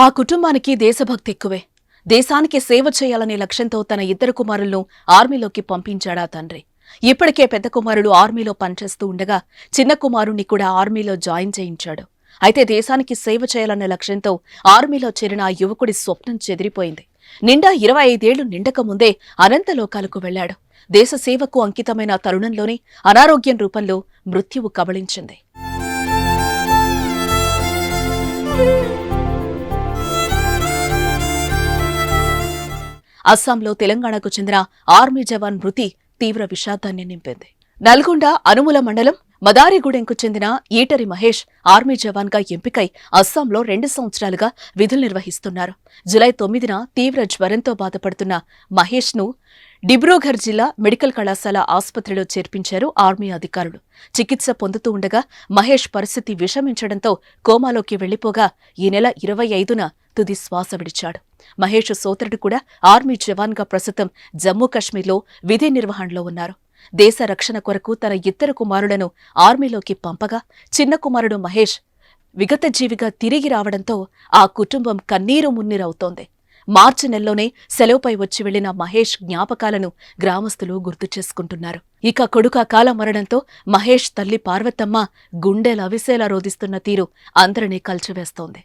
ఆ కుటుంబానికి దేశభక్తి ఎక్కువే. దేశానికి సేవ చేయాలనే లక్ష్యంతో తన ఇద్దరు కుమారులను ఆర్మీలోకి పంపించాడా తండ్రి. ఇప్పటికే పెద్ద కుమారుడు ఆర్మీలో పనిచేస్తూ ఉండగా చిన్న కుమారుణ్ణి కూడా ఆర్మీలో జాయిన్ చేయించాడు. అయితే దేశానికి సేవ చేయాలనే లక్ష్యంతో ఆర్మీలో చేరిన ఆ యువకుడి స్వప్నం చెదిరిపోయింది. నిండా 25 ఏళ్లు నిండక ముందే అనంత లోకాలకు వెళ్లాడు. దేశ సేవకు అంకితమైన తరుణంలోనే అనారోగ్యం రూపంలో మృత్యువు కబళించింది. అస్సాంలో తెలంగాణకు చెందిన ఆర్మీ జవాన్ మృతి తీవ్ర విషాదాన్ని నింపింది. నల్గొండ అనుముల మండలం మదారిగూడెంకు చెందిన ఈటరి మహేష్ ఆర్మీ జవాన్ గా ఎంపికై అస్సాంలో 2 సంవత్సరాలుగా విధులు నిర్వహిస్తున్నారు. జులై 9న తీవ్ర జ్వరంతో బాధపడుతున్న మహేష్ ను డిబ్రూఘర్ జిల్లా మెడికల్ కళాశాల ఆసుపత్రిలో చేర్పించారు ఆర్మీ అధికారులు. చికిత్స పొందుతూ ఉండగా మహేష్ పరిస్థితి విషమించడంతో కోమాలోకి వెళ్లిపోగా ఈ నెల 25న తుది శ్వాస విడిచాడు. మహేష్ సోదరుడు కూడా ఆర్మీ జవాన్ గా ప్రస్తుతం జమ్మూ కశ్మీర్లో విధి నిర్వహణలో ఉన్నారు. దేశ రక్షణ కొరకు తన ఇద్దరు కుమారులను ఆర్మీలోకి పంపగా చిన్న కుమారుడు మహేష్ విగతజీవిగా తిరిగి రావడంతో ఆ కుటుంబం కన్నీరు మున్నీరవుతోంది. మార్చి నెలలోనే సెలవుపై వచ్చి వెళ్లిన మహేష్ జ్ఞాపకాలను గ్రామస్తులు గుర్తు చేసుకుంటున్నారు. ఇక కొడుకు అకాల మరణంతో మహేష్ తల్లి పార్వతమ్మ గుండెలవిసేలా రోదిస్తున్న తీరు అందరినీ కల్చివేస్తోంది.